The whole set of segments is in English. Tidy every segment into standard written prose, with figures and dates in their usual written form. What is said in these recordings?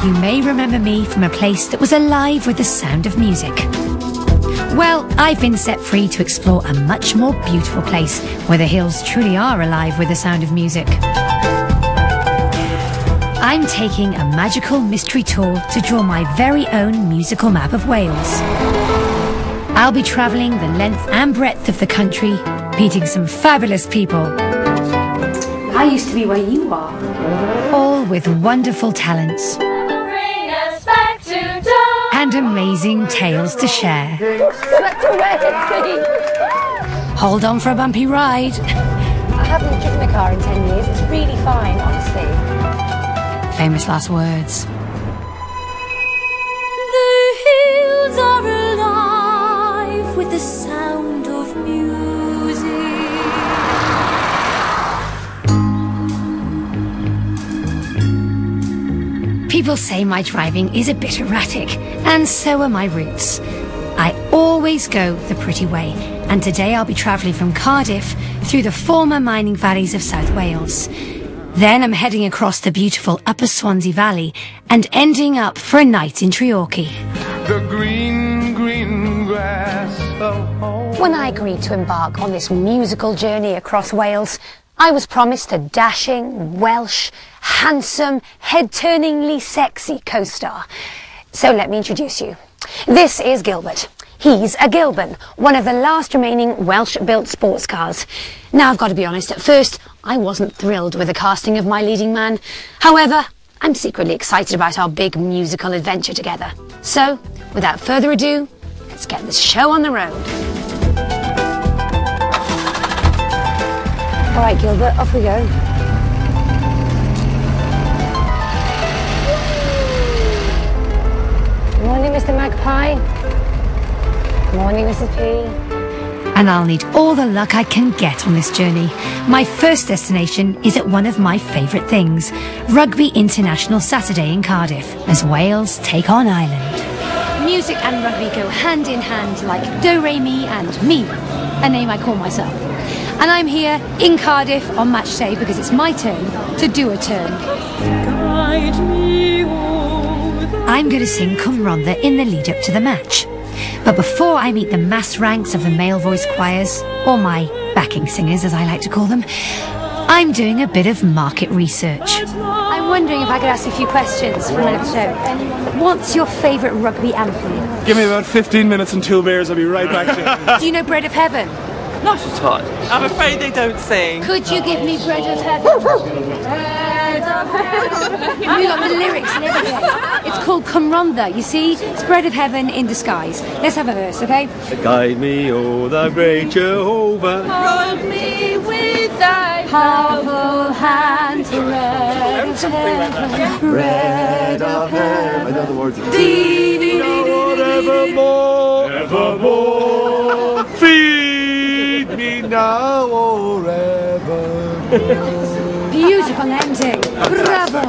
you may remember me from a place that was alive with the sound of music. Well, I've been set free to explore a much more beautiful place where the hills truly are alive with the sound of music. I'm taking a magical mystery tour to draw my very own musical map of Wales. I'll be travelling the length and breadth of the country, meeting some fabulous people. I used to be where you are. All with wonderful talents. Bring us back to and amazing tales to share. Swept away at sea. Hold on for a bumpy ride. I haven't driven a car in 10 years. It's really fine, honestly. Famous last words. The hills are alive with the sound of music. People say my driving is a bit erratic, and so are my routes. I always go the pretty way, and today I'll be travelling from Cardiff through the former mining valleys of South Wales. Then I'm heading across the beautiful Upper Swansea Valley and ending up for a night in Treorchy. The green, green grass of home. When I agreed to embark on this musical journey across Wales, I was promised a dashing, Welsh, handsome, head-turningly sexy co-star. So let me introduce you. This is Gilbert. He's a Gilban, one of the last remaining Welsh-built sports cars. Now, I've got to be honest, at first, I wasn't thrilled with the casting of my leading man. However, I'm secretly excited about our big musical adventure together. So, without further ado, let's get this show on the road. All right, Gilbert, off we go. Morning, Mr. Magpie. Morning, Mrs. P. And I'll need all the luck I can get on this journey. My first destination is at one of my favourite things, Rugby International Saturday in Cardiff, as Wales take on Ireland. Music and rugby go hand in hand like do-re-mi and me, a name I call myself. And I'm here in Cardiff on match day because it's my turn to do a turn. I'm going to sing Cymronda in the lead up to the match. But before I meet the mass ranks of the male voice choirs, or my backing singers as I like to call them, I'm doing a bit of market research. I'm wondering if I could ask you a few questions for another show. What's your favourite rugby anthem? Give me about 15 minutes and 2 beers, I'll be right back to you. Do you know Bread of Heaven? Not at all. I'm afraid they don't sing. Could you give me Bread of Heaven? You got the lyrics and everything. It's called Cymronda, you see? It's Bread of Heaven in disguise. Let's have a verse, okay? Guide me, O thou great Jehovah. Hold me with thy powerful hand. Bread of heaven. Bread of heaven. I know the words. Evermore, evermore. Feed me now or evermore. Beautiful ending. Bravo.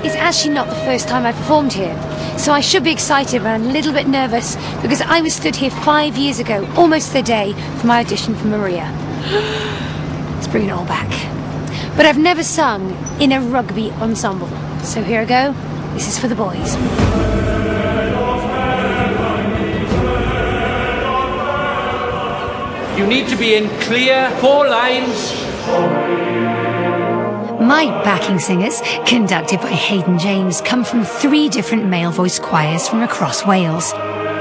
It's actually not the first time I've performed here, so I should be excited, but I'm a little bit nervous because I was stood here 5 years ago, almost the day, for my audition for Maria. Let's bring it all back. But I've never sung in a rugby ensemble, so here I go. This is for the boys. You need to be in clear 4 lines. My backing singers, conducted by Hayden James, come from 3 different male voice choirs from across Wales.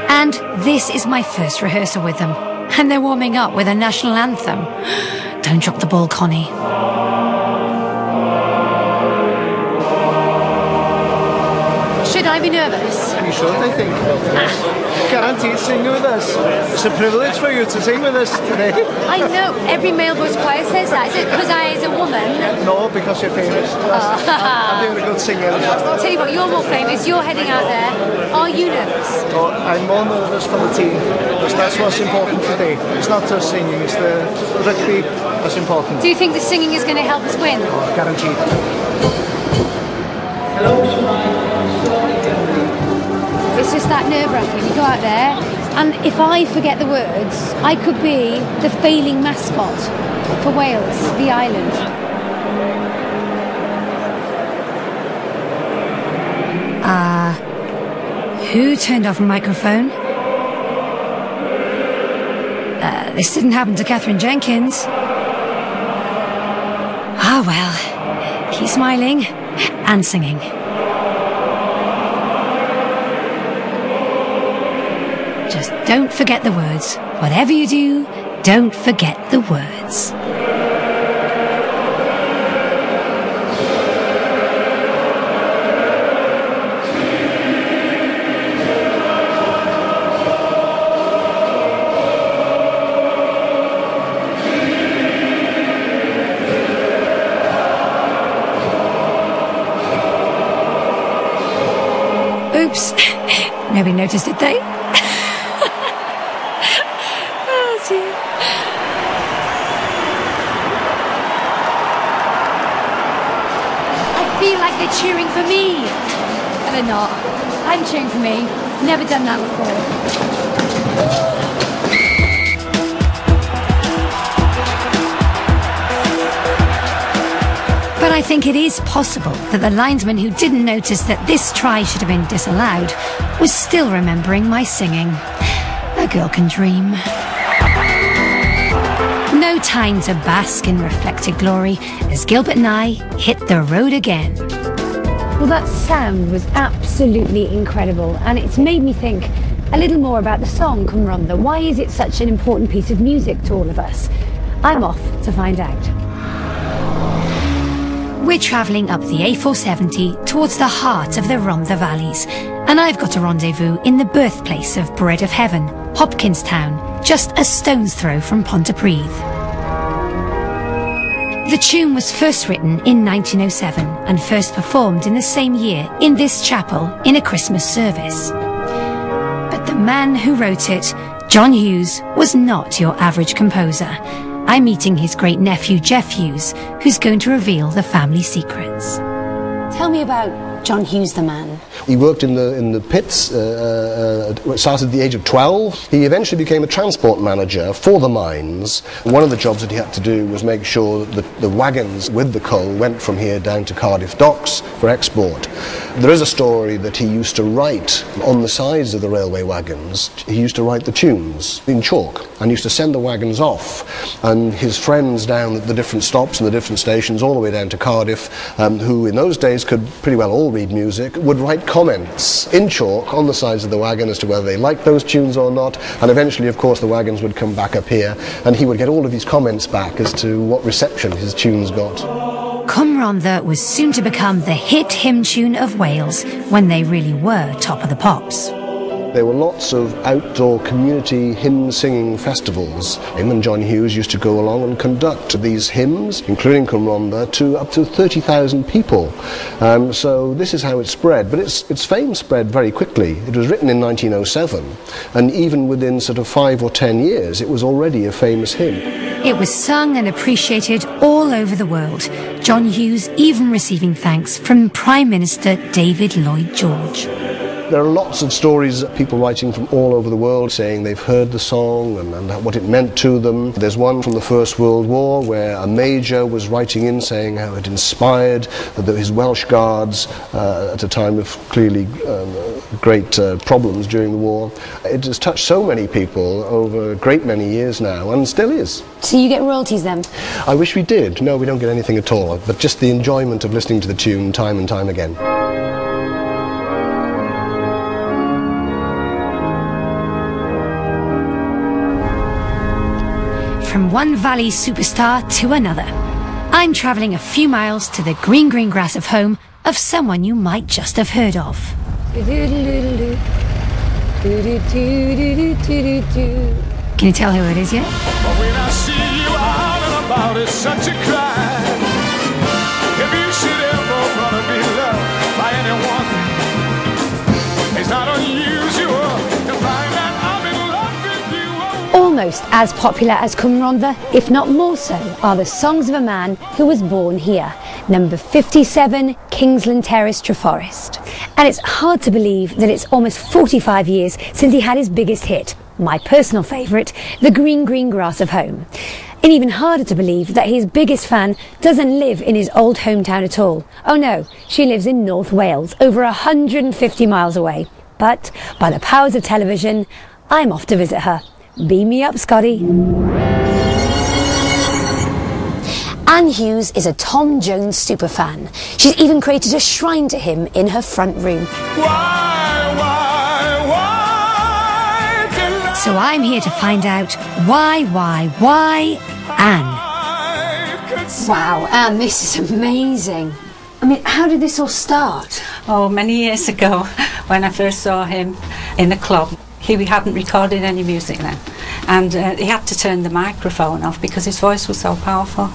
And this is my first rehearsal with them. And they're warming up with a national anthem. Don't drop the ball, Connie. Should I be nervous? You should, I think. Guaranteed sing with us. It's a privilege for you to sing with us today. I know, every male voice choir says that. Is it because I is a woman? No, because you're famous. I'm doing a good singer as well. I'll tell you what, you're more famous, you're heading out there. Are you nervous? No, I'm more nervous for the team, because that's what's important today. It's not just singing, it's the rugby that's important. Do you think the singing is going to help us win? Oh, guaranteed. It's just that nerve-wracking. You go out there, and if I forget the words, I could be the failing mascot. for Wales, the island. Who turned off a microphone? This didn't happen to Catherine Jenkins. Ah, well. Keep smiling and singing. Just don't forget the words. Whatever you do, don't forget the words. Oops. Nobody noticed, did they? Oh, dear. I feel like they're cheering for me. And they're not. I'm cheering for me. Never done that before. But I think it is possible that the linesman who didn't notice that this try should have been disallowed was still remembering my singing. A girl can dream. No time to bask in reflected glory as Gilbert and I hit the road again. Well, that sound was absolutely incredible, and it's made me think a little more about the song Come Rhondda. Why is it such an important piece of music to all of us? I'm off to find out. We're travelling up the A470 towards the heart of the Rhondda Valleys, and I've got a rendezvous in the birthplace of Bread of Heaven, Hopkinstown, just a stone's throw from Pontypridd. The tune was first written in 1907 and first performed in the same year in this chapel in a Christmas service. But the man who wrote it, John Hughes, was not your average composer. I'm meeting his great-nephew Jeff Hughes, who's going to reveal the family secrets. Tell me about John Hughes, the man. He worked in the pits, started at the age of 12. He eventually became a transport manager for the mines. One of the jobs that he had to do was make sure that the wagons with the coal went from here down to Cardiff docks for export. There is a story that he used to write on the sides of the railway wagons. He used to write the tunes in chalk and used to send the wagons off. And his friends down at the different stops and the different stations all the way down to Cardiff, who in those days could pretty well all read music, would write comments in chalk on the sides of the wagon as to whether they liked those tunes or not, and eventually of course the wagons would come back up here and he would get all of these comments back as to what reception his tunes got. Come Rhondda was soon to become the hit hymn tune of Wales when they really were top of the pops. There were lots of outdoor community hymn-singing festivals. Him and John Hughes used to go along and conduct these hymns, including Come Rhondda, to up to 30,000 people. So this is how it spread, but its fame spread very quickly. It was written in 1907, and even within sort of 5 or 10 years, it was already a famous hymn. It was sung and appreciated all over the world, John Hughes even receiving thanks from Prime Minister David Lloyd George. There are lots of stories, people writing from all over the world saying they've heard the song and what it meant to them. There's one from the First World War where a major was writing in saying how it inspired his Welsh Guards at a time of clearly great problems during the war. It has touched so many people over a great many years now and still is. So you get royalties then? I wish we did. No, we don't get anything at all, but just the enjoyment of listening to the tune time and time again. From one valley superstar to another, I'm travelling a few miles to the green grass of home of someone you might just have heard of. Can you tell who it is yet? When I see you out and about, it's such a crime. If you should ever want to be loved by anyone, it's not unusual to find that I'm in love with you. Almost as popular as Come Rhondda, if not more so, are the songs of a man who was born here, number 57, Kingsland Terrace, Treforest. And it's hard to believe that it's almost 45 years since he had his biggest hit, my personal favourite, The Green Grass of Home. And even harder to believe that his biggest fan doesn't live in his old hometown at all. Oh no, she lives in North Wales, over 150 miles away. But by the powers of television, I'm off to visit her. Beam me up, Scotty. Anne Hughes is a Tom Jones superfan. She's even created a shrine to him in her front room. So I'm here to find out why Anne. Wow, Anne, this is amazing. I mean, how did this all start? Oh, many years ago, when I first saw him in a club. He hadn't recorded any music then, and he had to turn the microphone off because his voice was so powerful.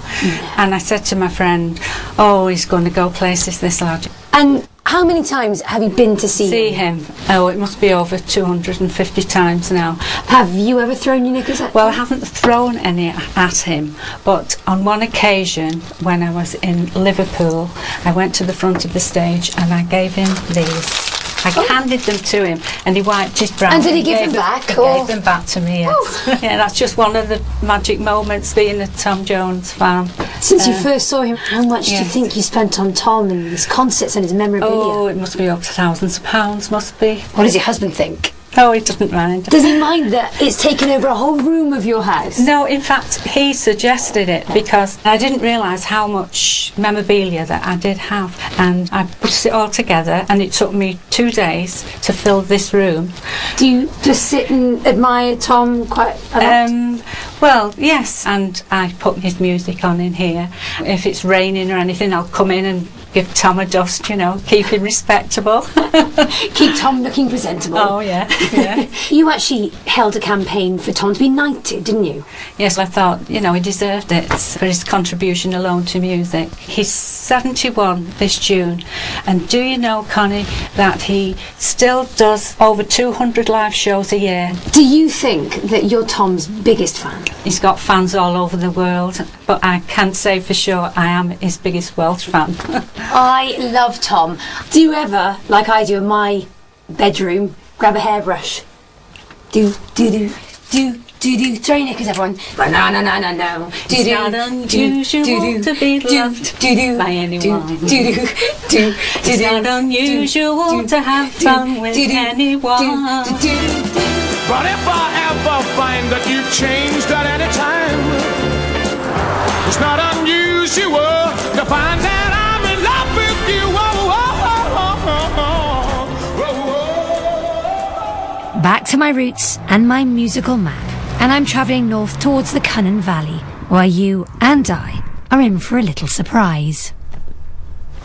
And I said to my friend, oh, he's going to go places, this lad. And how many times have you been to see him? Oh, it must be over 250 times now. Have you ever thrown your knickers at him? Well, I haven't thrown any at him, but on one occasion when I was in Liverpool, I went to the front of the stage and I gave him these. I handed them to him and he wiped his brow. And did he give them back? He gave them back to me, yes. Yeah, that's just one of the magic moments being a Tom Jones fan. Since you first saw him, how much do you think you spent on Tom and his concerts and his memorabilia? Oh, it must be up to thousands of pounds, must be. What does your husband think? Oh, he doesn't mind. Does he mind that it's taken over a whole room of your house? No, in fact, he suggested it because I didn't realise how much memorabilia that I did have. And I put it all together and it took me 2 days to fill this room. Do you just sit and admire Tom quite a lot? Well, yes, and I put his music on in here. If it's raining or anything, I'll come in and give Tom a dust, you know, keep him respectable. Keep Tom looking presentable. Oh, yeah. Yeah. You actually held a campaign for Tom to be knighted, didn't you? Yes, I thought, you know, he deserved it for his contribution alone to music. He's 71 this June, and do you know, Connie, that he still does over 200 live shows a year. Do you think that you're Tom's biggest fan? He's got fans all over the world, but I can't say for sure I am his biggest Welsh fan. I love Tom. Do you ever, like I do in my bedroom, grab a hairbrush? Do. Throw your knickers, everyone. No. It's not unusual to be loved by anyone. It's not unusual to have fun with anyone. But if I ever find that you've changed at any time, it's not unusual to find that I'm in love with you. Back to my roots and my musical map, and I'm travelling north towards the Cynon Valley, where you and I are in for a little surprise.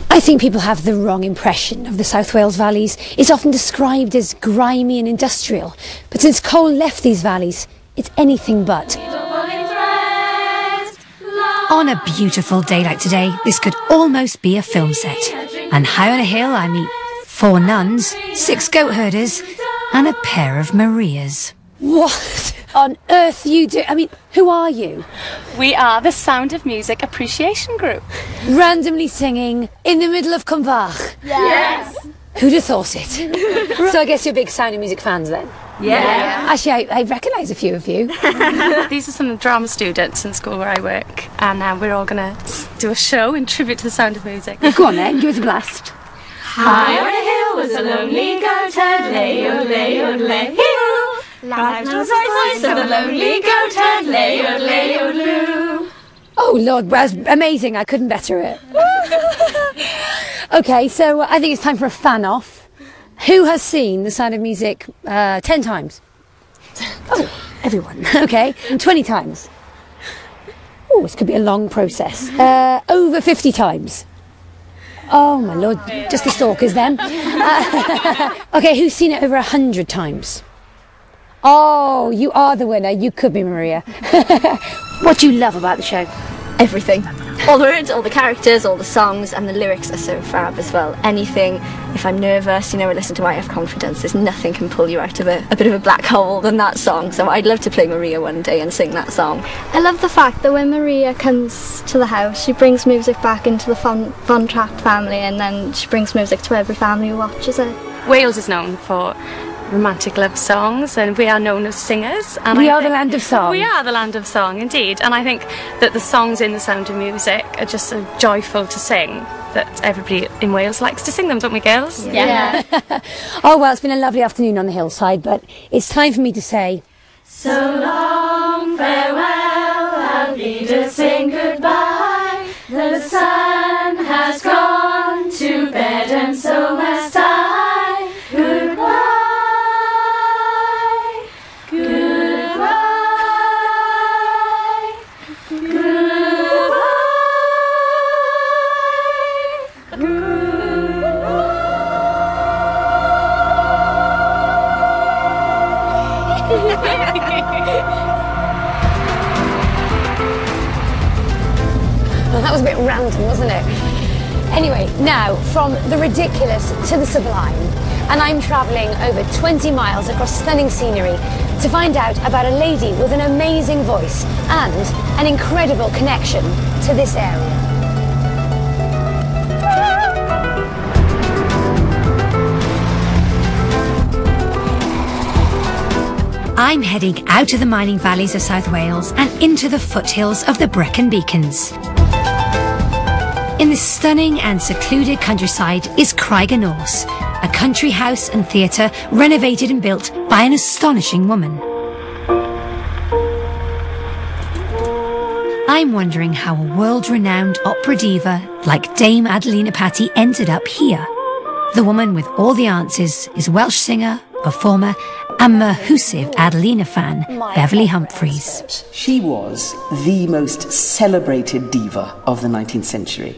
I think people have the wrong impression of the South Wales valleys. It's often described as grimy and industrial, but since coal left these valleys, it's anything but. On a beautiful day like today, this could almost be a film set. And high on a hill I meet 4 nuns, 6 goat herders, and a pair of Marias. What on earth you do? I mean, who are you? We are the Sound of Music Appreciation Group. Randomly singing in the middle of Cumvach? Yes. Who'd have thought it? So I guess you're big Sound of Music fans then? Yeah. Actually, I recognise a few of you. These are some of the drama students in school where I work, and we're all going to do a show in tribute to the Sound of Music. Go on then, give us a blast. High on a hill was a lonely goat herd, lay-o-lay-o-lay-hee-oo. Loud was the voice of a lonely goat herd, lay-o-lay-o-loo. Oh Lord, well, that's amazing, I couldn't better it. Okay, so I think it's time for a fan-off. Who has seen The Sound of Music 10 times? Oh, everyone. Okay, and 20 times. Oh, this could be a long process. Over 50 times. Oh my Lord, just the stalkers then. Okay, who's seen it over 100 times? Oh, you are the winner. You could be Maria. What do you love about the show? Everything. All the words, all the characters, all the songs, and the lyrics are so fab as well. Anything, if I'm nervous, I listen to I Have Confidence, there's nothing can pull you out of a bit of a black hole than that song. So I'd love to play Maria one day and sing that song. I love the fact that when Maria comes to the house, she brings music back into the Von Trapp family, and then she brings music to every family who watches it. Wales is known for romantic love songs, and we are known as singers. And we are the land of song. We are the land of song, indeed. And I think that the songs in The Sound of Music are just so joyful to sing that everybody in Wales likes to sing them, don't we, girls? Yeah. Oh, well, it's been a lovely afternoon on the hillside, but it's time for me to say... So long, farewell, I'll be to sing goodbye. The sun has gone to bed and so must I. Goodbye, goodbye, Well, that was a bit random, wasn't it? Anyway, now, from the ridiculous to the sublime, and I'm travelling over 20 miles across stunning scenery to find out about a lady with an amazing voice and an incredible connection to this area. I'm heading out of the mining valleys of South Wales and into the foothills of the Brecon Beacons. In this stunning and secluded countryside is Craigenors, a country house and theatre renovated and built by an astonishing woman. I'm wondering how a world-renowned opera diva like Dame Adelina Patti ended up here. The woman with all the answers is Welsh singer, performer and massive Adelina fan, Beverly Humphreys. She was the most celebrated diva of the 19th century.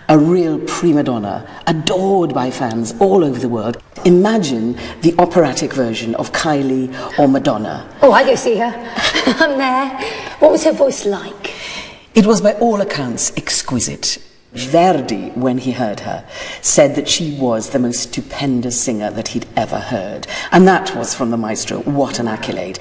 A real prima donna, adored by fans all over the world. Imagine the operatic version of Kylie or Madonna. Oh, I go see her. I'm there. What was her voice like? It was by all accounts exquisite. Verdi, when he heard her, said that she was the most stupendous singer that he'd ever heard. And that was from the maestro. What an accolade.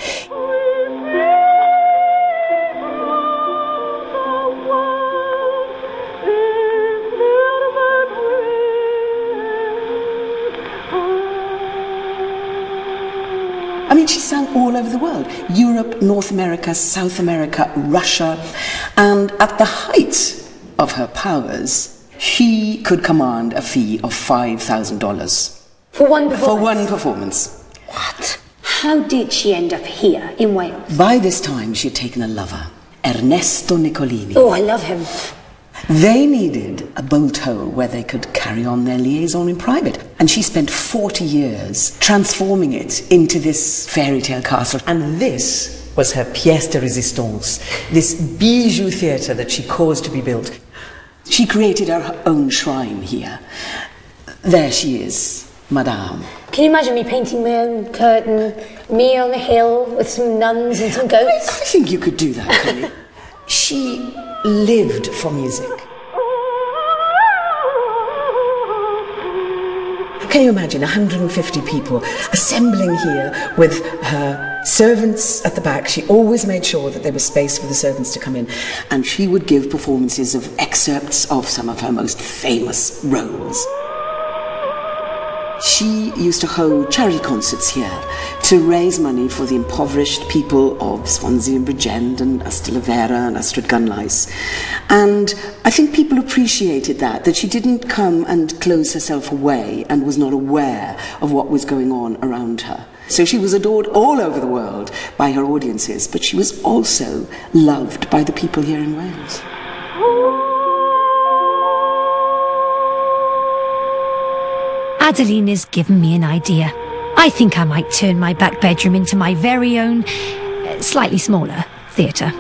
I mean, she sang all over the world. Europe, North America, South America, Russia. And at the height of her powers, she could command a fee of $5,000. For one performance? For one performance. What? How did she end up here in Wales? By this time, she had taken a lover, Ernesto Nicolini. Oh, I love him. They needed a bolt hole where they could carry on their liaison in private. And she spent 40 years transforming it into this fairy tale castle. And this was her pièce de résistance, this bijou theatre that she caused to be built. She created her own shrine here. There she is, Madame. Can you imagine me painting my own curtain, me on the hill with some nuns and some goats? I think you could do that, Connie. She lived for music. Can you imagine 150 people assembling here with her servants at the back? She always made sure that there was space for the servants to come in. And she would give performances of excerpts of some of her most famous roles. She used to hold charity concerts here to raise money for the impoverished people of Swansea and Bridgend and Ystalyfera and Ystrad Gunlais. And I think people appreciated that she didn't come and close herself away and was not aware of what was going on around her. So she was adored all over the world by her audiences, but she was also loved by the people here in Wales. Adelina's given me an idea. I think I might turn my back bedroom into my very own, slightly smaller, theatre.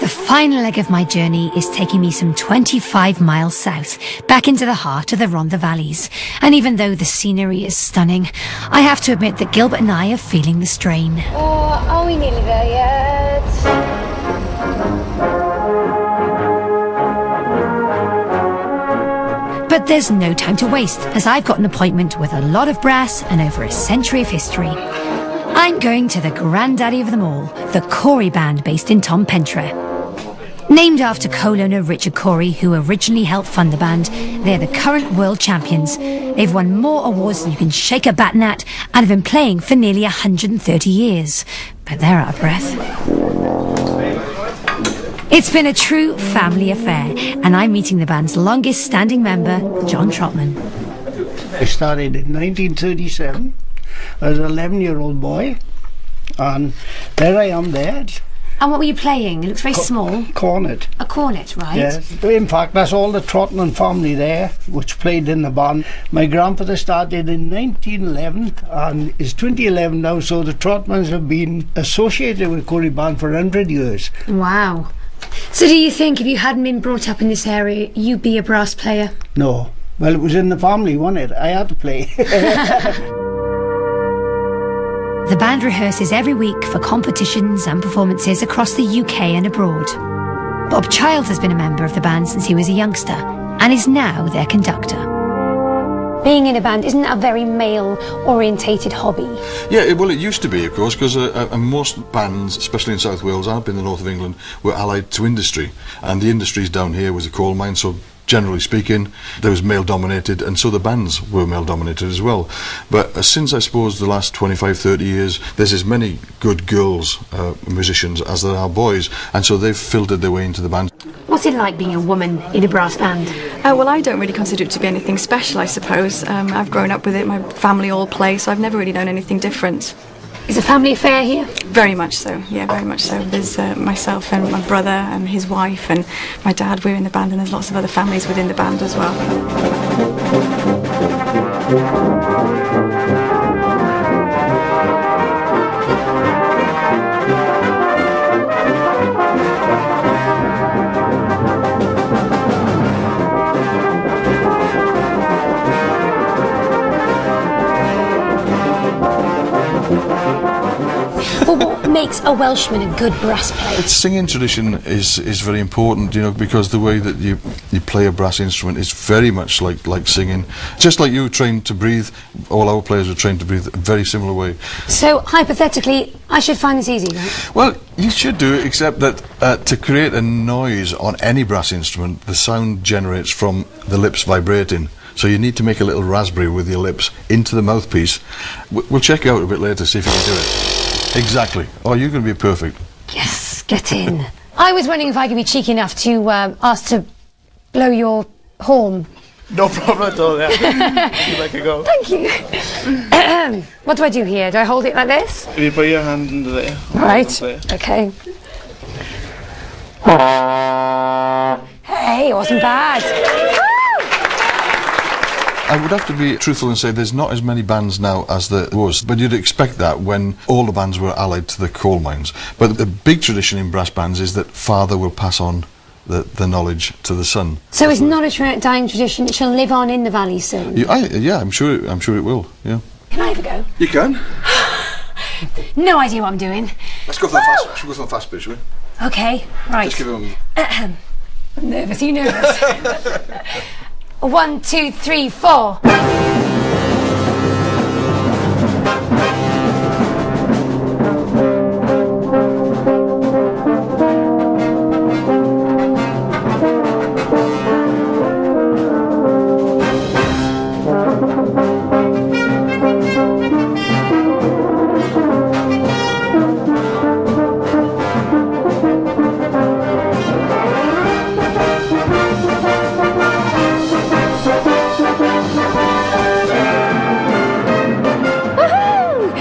The final leg of my journey is taking me some 25 miles south, back into the heart of the Rhondda Valleys. And even though the scenery is stunning, I have to admit that Gilbert and I are feeling the strain. Are we nearly there yet? But there's no time to waste, as I've got an appointment with a lot of brass and over a century of history. I'm going to the granddaddy of them all, the Cory Band based in Tom Pentre. Named after co-owner Richard Cory, who originally helped fund the band, they're the current world champions. They've won more awards than you can shake a baton at and have been playing for nearly 130 years. But they're out of breath. It's been a true family affair, and I'm meeting the band's longest standing member, John Trotman. I started in 1937 as an 11-year-old boy, and there I am there. And what were you playing? It looks very small. Cornet. A cornet, right? Yes. In fact, that's all the Trotman family there, which played in the band. My grandfather started in 1911, and it's 2011 now, so the Trotmans have been associated with Cory Band for 100 years. Wow. So do you think if you hadn't been brought up in this area, you'd be a brass player? No. Well, it was in the family, wasn't it? I had to play. The band rehearses every week for competitions and performances across the UK and abroad. Bob Childs has been a member of the band since he was a youngster and is now their conductor. Being in a band, isn't that a very male-orientated hobby? Yeah, well, it used to be, of course, because most bands, especially in South Wales and up in the north of England, were allied to industry. And the industries down here was a coal mine, so generally speaking, there was male-dominated, and so the bands were male-dominated as well. But since, I suppose, the last 25, 30 years, there's as many good girls musicians as there are boys, and so they've filtered their way into the band. What's it like being a woman in a brass band? Well, I don't really consider it to be anything special, I suppose. I've grown up with it, my family all play, so I've never really known anything different. Is a family affair here? Very much so, yeah, very much so. There's myself and my brother and his wife and my dad, we're in the band, and there's lots of other families within the band as well. What makes a Welshman a good brass player? Singing tradition is very important, you know, because the way that you play a brass instrument is very much like singing. Just like you were trained to breathe, all our players were trained to breathe a very similar way. So, hypothetically, I should find this easy, right? Well, you should do it, except that to create a noise on any brass instrument, the sound generates from the lips vibrating. So you need to make a little raspberry with your lips into the mouthpiece. We'll check you out a bit later, see if you can do it. Exactly. Oh, you're going to be perfect. Yes, get in. I was wondering if I could be cheeky enough to ask to blow your horn. No problem at all, yeah. You like a go. Thank you. What do I do here? Do I hold it like this? You put your hand into there. Right, okay. Hey, it wasn't bad. I would have to be truthful and say there's not as many bands now as there was, but you'd expect that when all the bands were allied to the coal mines. But the big tradition in brass bands is that father will pass on the knowledge to the son. So it's not a dying tradition, it shall live on in the valley soon? Yeah, I'm sure it will, yeah. Can I have a go? You can. No idea what I'm doing. Let's go for the fast, should we go for the fast bit, shall we? Okay, right. Just give it I'm nervous, are you nervous? 1, 2, 3, 4.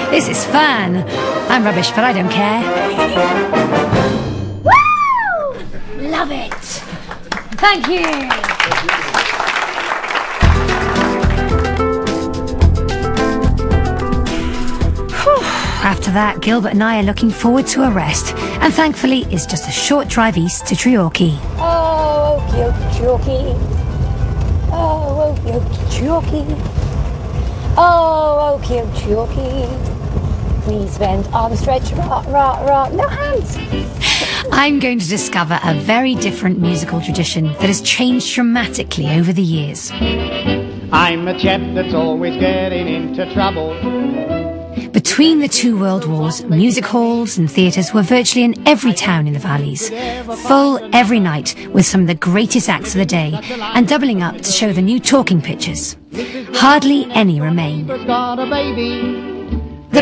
This is fun. I'm rubbish, but I don't care. Woo! Love it. Thank you. After that, Gilbert and I are looking forward to a rest, and thankfully it's just a short drive east to Treorchy. Oh, Treorchy. Oh, Treorchy. Oh, Treorchy. Knees bend, arms stretch, rock, no hands. I'm going to discover a very different musical tradition that has changed dramatically over the years. I'm a chap that's always getting into trouble. Between Between the two world wars, music halls and theatres were virtually in every town in the valleys, full every night with some of the greatest acts of the day, and doubling up to show the new talking pictures. Hardly any remain. The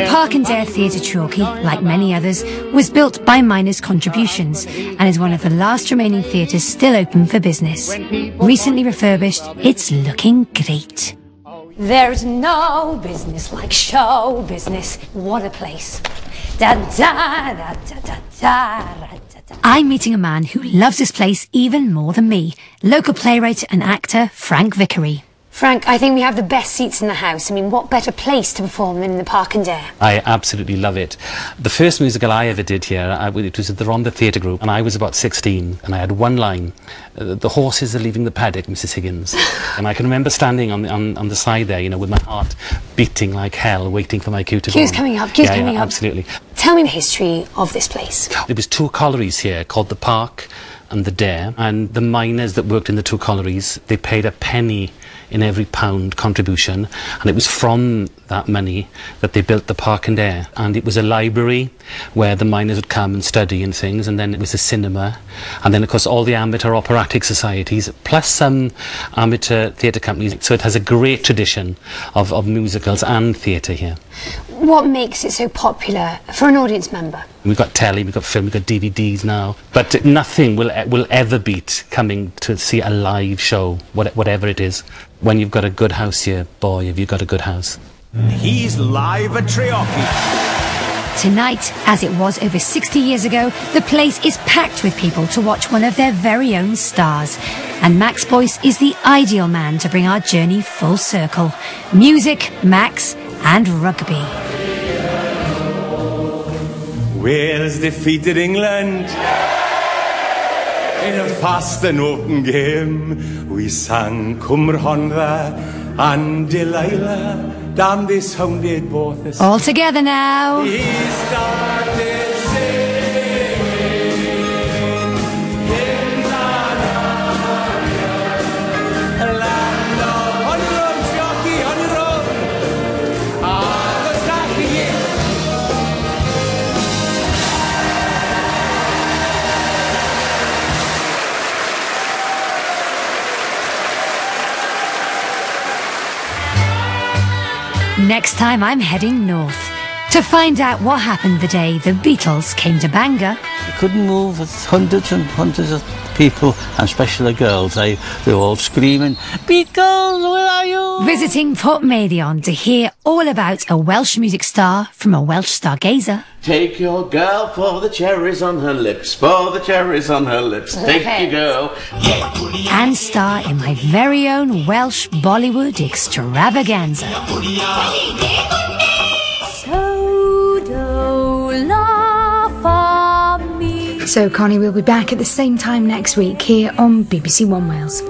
Park and Dare Theatre Treorchy, like many others, was built by miners' contributions and is one of the last remaining theatres still open for business. Recently refurbished, it's looking great. There's no business like show business. What a place. Da, da, da, da, da, da, da, da. I'm meeting a man who loves this place even more than me, local playwright and actor Frank Vickery. Frank, I think we have the best seats in the house. I mean, what better place to perform than in the Park and Dare? I absolutely love it. The first musical I ever did here, it was at the Rhondda Theatre Group, and I was about 16, and I had one line, the horses are leaving the paddock, Mrs. Higgins. And I can remember standing on the side there, you know, with my heart beating like hell, waiting for my cue to go on. Cue's coming up, cue's coming up. Absolutely. Tell me the history of this place. There was two collieries here called the Park and the Dare, and the miners that worked in the two collieries, they paid a penny in every pound contribution, and it was from that money that they built the Park and Dare. And it was a library where the miners would come and study and things, and then it was a cinema, and then of course all the amateur operatic societies plus some amateur theatre companies. So it has a great tradition of musicals and theatre here. What makes it so popular for an audience member? We've got telly, we've got film, we've got DVDs now, but nothing will ever beat coming to see a live show, whatever it is. When you've got a good house here, boy, have you got a good house. He's live at Treorchy. Tonight, as it was over 60 years ago, the place is packed with people to watch one of their very own stars. And Max Boyce is the ideal man to bring our journey full circle. Music, Max, and rugby. Wales defeated England in a fast and open game. We sang Cwmr Honra and Delilah. Damn, they sounded both the same. All together now. He started singing in the land of on your own, Treorchy, on your own. Ah, the Treorchy. Next time I'm heading north to find out what happened the day the Beatles came to Bangor. You couldn't move with hundreds and hundreds of people, and especially girls. They were all screaming, "Beatles, where are you?" Visiting Portmeirion to hear all about a Welsh music star from a Welsh stargazer. Take your girl for the cherries on her lips, for the cherries on her lips. Take your girl. And star in my very own Welsh Bollywood extravaganza. So, Connie, we'll be back at the same time next week here on BBC One Wales.